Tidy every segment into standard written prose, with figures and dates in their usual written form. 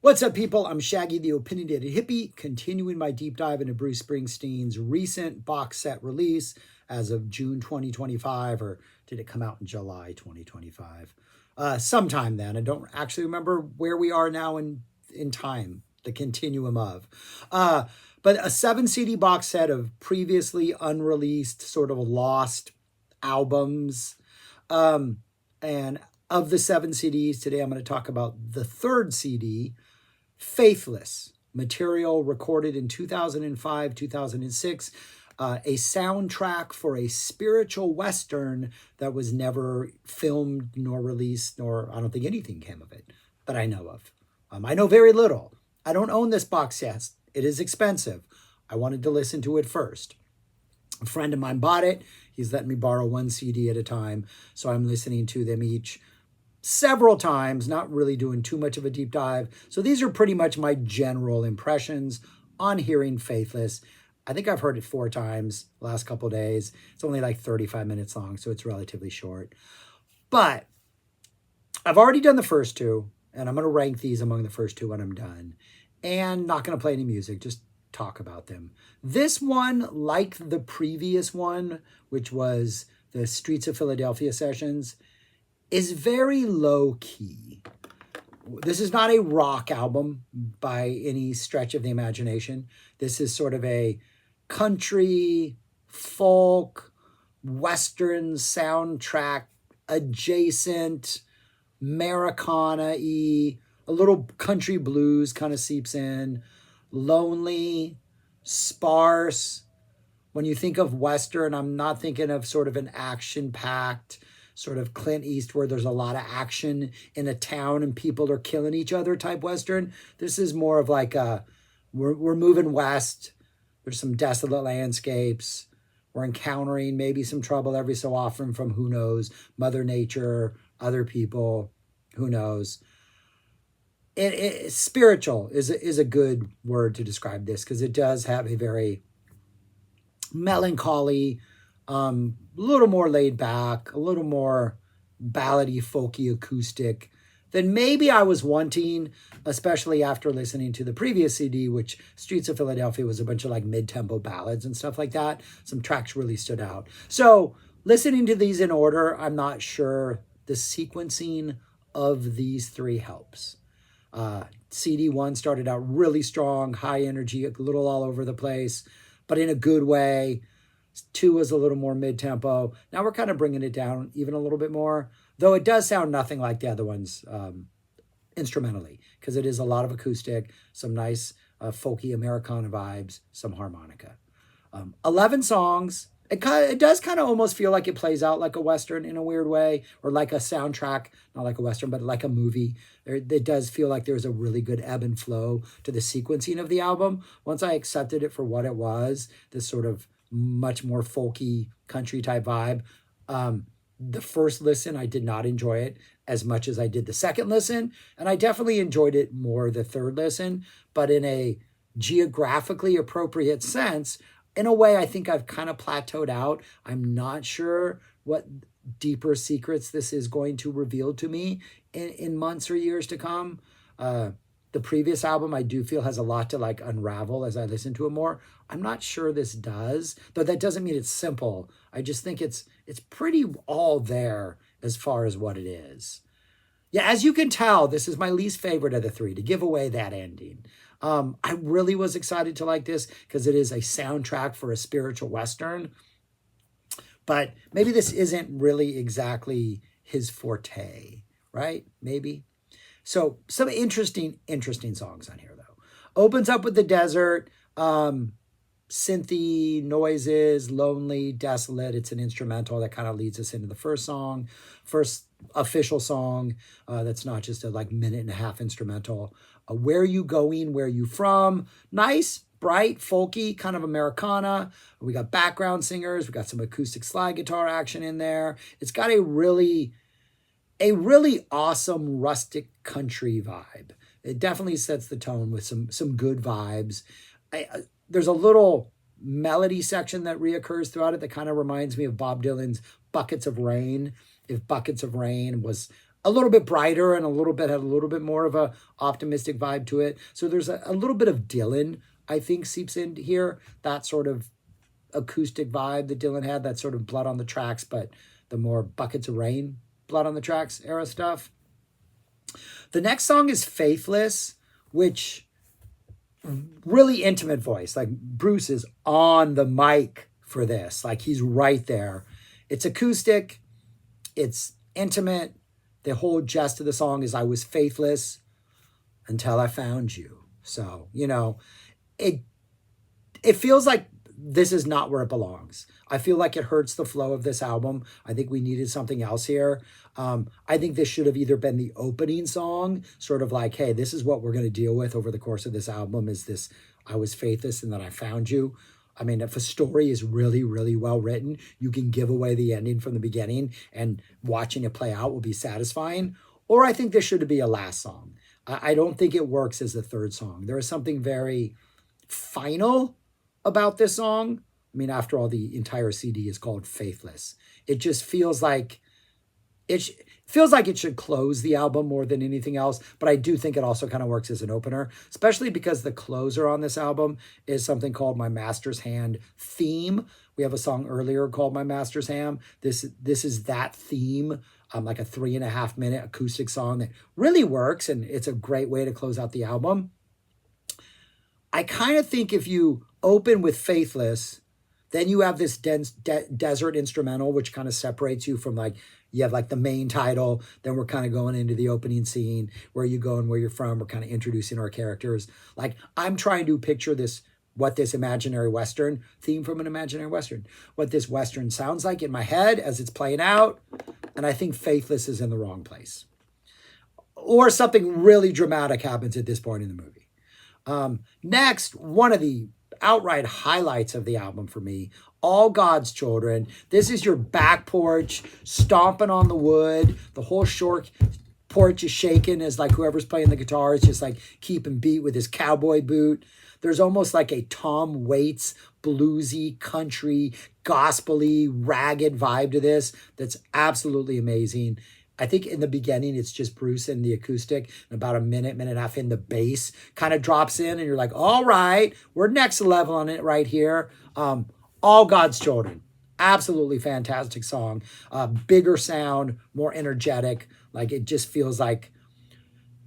What's up, people? I'm Shaggy, the Opinionated Hippie, continuing my deep dive into Bruce Springsteen's recent box set release as of June 2025, or did it come out in July 2025? Sometime then. I don't actually remember where we are now in time, the continuum of. But a 7 CD box set of previously unreleased, sort of lost albums. And of the 7 CDs, today I'm going to talk about the third CD, Faithless, material recorded in 2005, 2006, a soundtrack for a spiritual Western that was never filmed nor released, nor I don't think anything came of it that I know of. I know very little. I don't own this box set. It is expensive. I wanted to listen to it first. A friend of mine bought it. He's letting me borrow 1 CD at a time, so I'm listening to them each several times, not really doing too much of a deep dive. So these are pretty much my general impressions on hearing Faithless. I think I've heard it 4 times the last couple of days. It's only like 35 minutes long, so it's relatively short. But I've already done the first 2, and I'm going to rank these among the first 2 when I'm done. And not going to play any music, just talk about them. This one, like the previous one, which was the Streets of Philadelphia sessions, is very low-key. This is not a rock album by any stretch of the imagination. This is sort of a country, folk, Western soundtrack adjacent, Americana-y, a little country blues kind of seeps in, lonely, sparse. When you think of Western, I'm not thinking of sort of an action-packed, sort of Clint Eastwood, there's a lot of action in a town and people are killing each other type Western. This is more of like we're moving west. There's some desolate landscapes. We're encountering maybe some trouble every so often from who knows, Mother Nature, other people, who knows. Spiritual is a good word to describe this because it does have a very melancholy, little more laid back, a little more ballady, folky, acoustic than maybe I was wanting, especially after listening to the previous CD, which Streets of Philadelphia was a bunch of like mid-tempo ballads and stuff like that. Some tracks really stood out. So listening to these in order, I'm not sure the sequencing of these 3 helps. CD 1 started out really strong, high energy, a little all over the place, but in a good way. 2 was a little more mid-tempo. Now we're kind of bringing it down even a little bit more, though it does sound nothing like the other ones instrumentally, because it is a lot of acoustic, some nice folky Americana vibes, some harmonica. 11 songs. It does kind of almost feel like it plays out like a Western in a weird way, or like a soundtrack, not like a Western, but like a movie. It does feel like there's a really good ebb and flow to the sequencing of the album. Once I accepted it for what it was, this sort of much more folky country type vibe. The first listen, I did not enjoy it as much as I did the second listen, and I definitely enjoyed it more the third listen, but in a geographically appropriate sense. In a way, I think I've kind of plateaued out. I'm not sure what deeper secrets this is going to reveal to me in months or years to come. The previous album, I do feel, has a lot to like unravel as I listen to it more. I'm not sure this does, though that doesn't mean it's simple. I just think it's pretty all there as far as what it is. Yeah, as you can tell, this is my least favorite of the 3, to give away that ending. I really was excited to like this because it is a soundtrack for a spiritual Western, but maybe this isn't really exactly his forte, right? Maybe. So some interesting songs on here, though. Opens up with the desert, synthy noises, lonely, desolate. It's an instrumental that kind of leads us into the first official song that's not just a like 1.5-minute instrumental. Where You Going, Where You From? Nice, bright, folky, kind of Americana. We got background singers. We got some acoustic slide guitar action in there. It's got a really awesome rustic country vibe. It definitely sets the tone with some good vibes. There's a little melody section that reoccurs throughout it that kind of reminds me of Bob Dylan's Buckets of Rain. If Buckets of Rain was a little bit brighter and had a little bit more of a optimistic vibe to it. So there's a little bit of Dylan, I think, seeps in here. That sort of acoustic vibe that Dylan had, that sort of Blood on the Tracks, but the more Buckets of Rain, Blood on the Tracks era stuff. The next song is Faithless, which really intimate voice. Like Bruce is on the mic for this. Like he's right there. It's acoustic. It's intimate. The whole gist of the song is I was faithless until I found you. So, it feels like this is not where it belongs. I feel like it hurts the flow of this album. I think we needed something else here. I think this should have either been the opening song, sort of like, hey, this is what we're going to deal with over the course of this album, is this I was faithless and then I found you. I mean, if a story is really, really well written, you can give away the ending from the beginning and watching it play out will be satisfying. Or I think this should be a last song. I don't think it works as the third song. There is something very final about this song. I mean, after all, the entire CD is called Faithless. It just feels like it should close the album more than anything else, but I do think it also kind of works as an opener, especially because the closer on this album is something called My Master's Hand Theme. We have a song earlier called My Master's Hand. This is that theme, like a 3.5 minute acoustic song that really works, and it's a great way to close out the album. I kind of think if you open with Faithless, then you have this dense desert instrumental, which kind of separates you from you have the main title. Then we're kind of going into the opening scene, where you go and where you're from. We're kind of introducing our characters. I'm trying to picture what this imaginary Western theme from an imaginary Western, what this Western sounds like in my head as it's playing out. And I think Faithless is in the wrong place. Or something really dramatic happens at this point in the movie. Next, one of the outright highlights of the album for me, All God's Children. This is your back porch, stomping on the wood. The whole short porch is shaking as whoever's playing the guitar is just keeping beat with his cowboy boot. There's almost like a Tom Waits, bluesy, country, gospel-y, ragged vibe to this that's absolutely amazing. I think in the beginning, it's just Bruce and the acoustic, and about a minute and a half in, the bass kind of drops in, and you're like, all right, we're next level on it right here. All God's Children. Absolutely fantastic song. Bigger sound, more energetic. It just feels like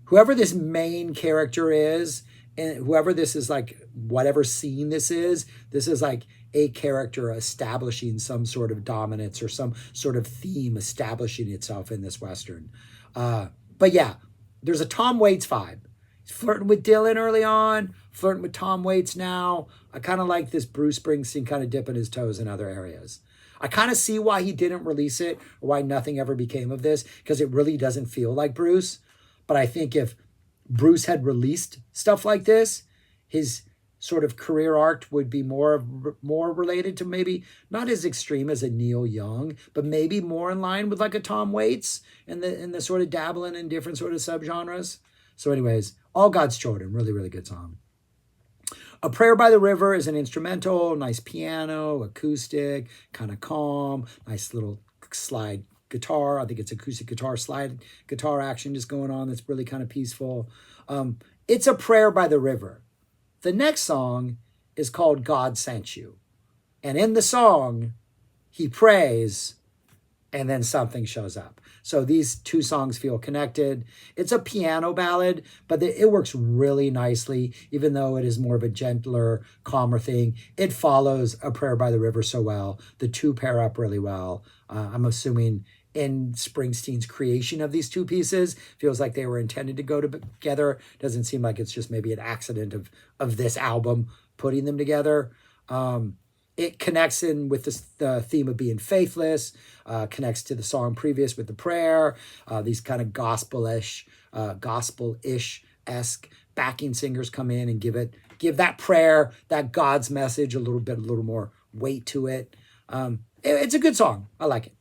whoever this main character is, and whoever this is, whatever scene this is a character establishing some sort of dominance or some sort of theme establishing itself in this Western. But yeah, there's a Tom Waits vibe. He's flirting with Dylan early on, flirting with Tom Waits now. I kind of like this Bruce Springsteen kind of dipping his toes in other areas. I kind of see why he didn't release it, or why nothing ever became of this, because it really doesn't feel like Bruce. But I think if Bruce had released stuff like this, his sort of career arc would be more related to maybe not as extreme as a Neil Young, but maybe more in line with a Tom Waits and the sort of dabbling in different sort of subgenres. So anyways, All God's Children, really, really good song. A Prayer by the River is an instrumental, nice piano, acoustic, kind of calm, nice little slide guitar. I think it's acoustic guitar, slide guitar action just going on that's really kind of peaceful. It's A Prayer by the River. The next song is called God Sent You. And in the song, he prays, and then something shows up. So these two songs feel connected. It's a piano ballad, but it works really nicely, even though it is more of a gentler, calmer thing. It follows A Prayer by the River so well. The two pair up really well. I'm assuming in Springsteen's creation of these two pieces, feels like they were intended to go together. Doesn't seem like it's just maybe an accident of this album putting them together. It connects in with the theme of being faithless, connects to the song previous with the prayer, these kind of gospel-ish, gospel-ish-esque backing singers come in and give that prayer, that God's message, a little more weight to it. It's a good song. I like it.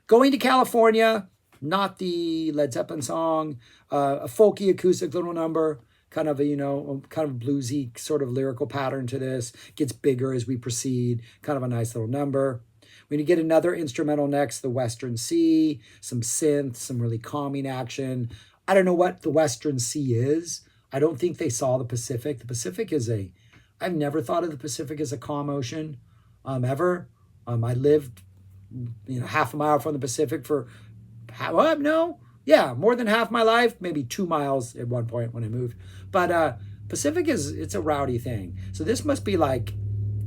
Going to California, not the Led Zeppelin song, a folky acoustic little number, kind of bluesy sort of lyrical pattern to this. Gets bigger as we proceed, kind of a nice little number. We're going to get another instrumental next, the Western Sea, some synth, some really calming action. I don't know what the Western Sea is. I don't think they saw the Pacific. The Pacific is I've never thought of the Pacific as a calm ocean, ever. I lived, half a mile from the Pacific for, what? No? Yeah, more than half my life, maybe 2 miles at one point when I moved. But Pacific it's a rowdy thing. So this must be like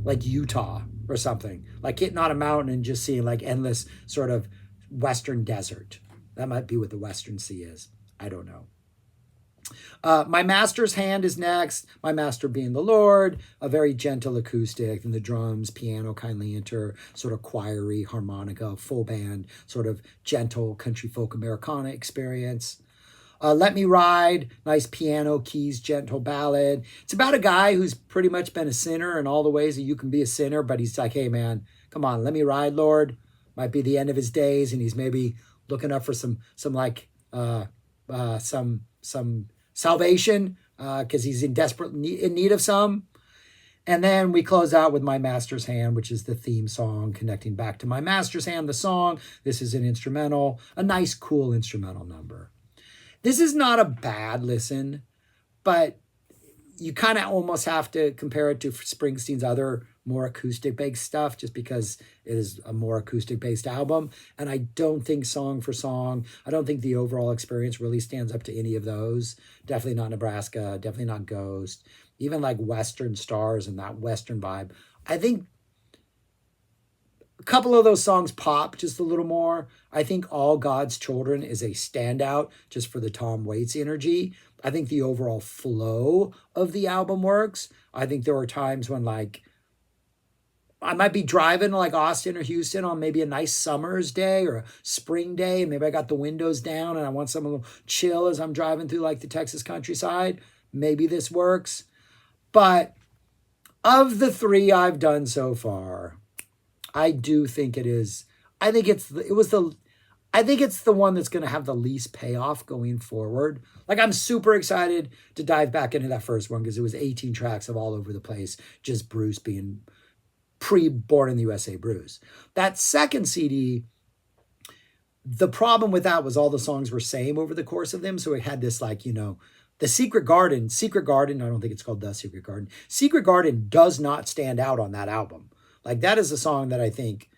Utah or something, like hitting on a mountain and just seeing like endless sort of Western desert. That might be what the Western Sea is. I don't know. My Master's Hand is next. My Master being the Lord, a very gentle acoustic, and the drums, piano kindly enter, sort of choiry, harmonica, full band, sort of gentle country folk Americana experience. Let Me Ride, nice piano, keys, gentle ballad. It's about a guy who's pretty much been a sinner in all the ways that you can be a sinner, but he's like, hey man, come on, let me ride, Lord. Might be the end of his days, and he's maybe looking up for some salvation, because he's in desperate need of some. And then we close out with My Master's Hand, which is the theme song connecting back to My Master's Hand, the song. This is an instrumental, a nice, cool instrumental number. This is not a bad listen, but you kind of almost have to compare it to Springsteen's other more acoustic-based stuff, just because it is a more acoustic-based album. And I don't think song for song, I don't think the overall experience really stands up to any of those. Definitely not Nebraska, definitely not Ghost. Even like Western Stars and that Western vibe. I think a couple of those songs pop just a little more. I think All God's Children is a standout just for the Tom Waits energy. I think the overall flow of the album works. I think there are times when like I might be driving to like Austin or Houston on maybe a nice summer's day or a spring day. Maybe I got the windows down and I want some little chill as I'm driving through like the Texas countryside. Maybe this works. But of the three I've done so far, I do think it is. I think it's the one that's going to have the least payoff going forward. Like, I'm super excited to dive back into that first one because it was 18 tracks of all over the place, just Bruce being pre-Born in the USA Bruce. That second CD, the problem with that was all the songs were same over the course of them. So it had this like, the Secret Garden, I don't think it's called The Secret Garden. Secret Garden does not stand out on that album. Like, that is a song that I think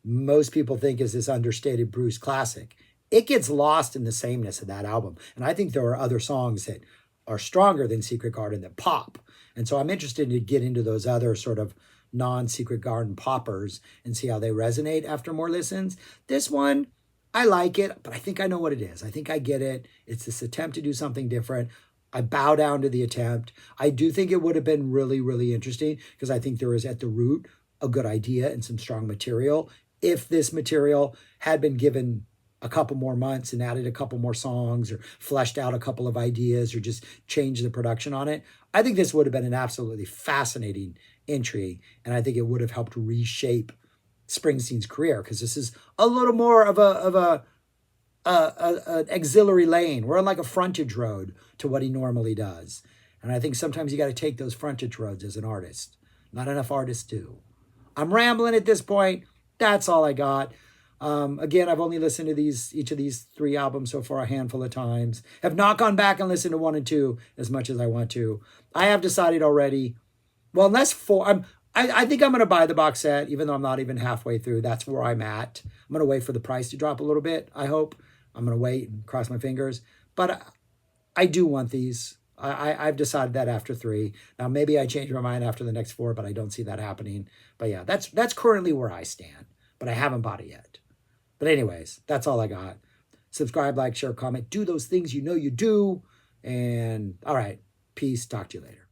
most people think is this understated Bruce classic. It gets lost in the sameness of that album. And I think there are other songs that are stronger than Secret Garden that pop. And so I'm interested to get into those other sort of non-Secret Garden poppers and see how they resonate after more listens. This one, I like it, but I think I know what it is. I think I get it. It's this attempt to do something different. I bow down to the attempt. I do think it would have been really, really interesting because I think there is at the root a good idea and some strong material. If this material had been given a couple more months and added a couple more songs or fleshed out a couple of ideas or just changed the production on it, I think this would have been an absolutely fascinating entry. And I think it would have helped reshape Springsteen's career because this is a little more of an auxiliary lane. We're on like a frontage road to what he normally does. And I think sometimes you got to take those frontage roads as an artist. Not enough artists do. I'm rambling at this point. That's all I got. Again, I've only listened to each of these three albums so far a handful of times. Have not gone back and listened to 1 and 2 as much as I want to. I have decided already. Well, unless 4, I think I'm going to buy the box set, even though I'm not even halfway through. That's where I'm at. I'm going to wait for the price to drop a little bit, I hope. I'm going to wait and cross my fingers. But I do want these. I've decided that after 3. Now, maybe I change my mind after the next 4, but I don't see that happening. But yeah, that's currently where I stand. But I haven't bought it yet. But anyways, that's all I got. Subscribe, like, share, comment. Do those things you know you do. And all right, peace. Talk to you later.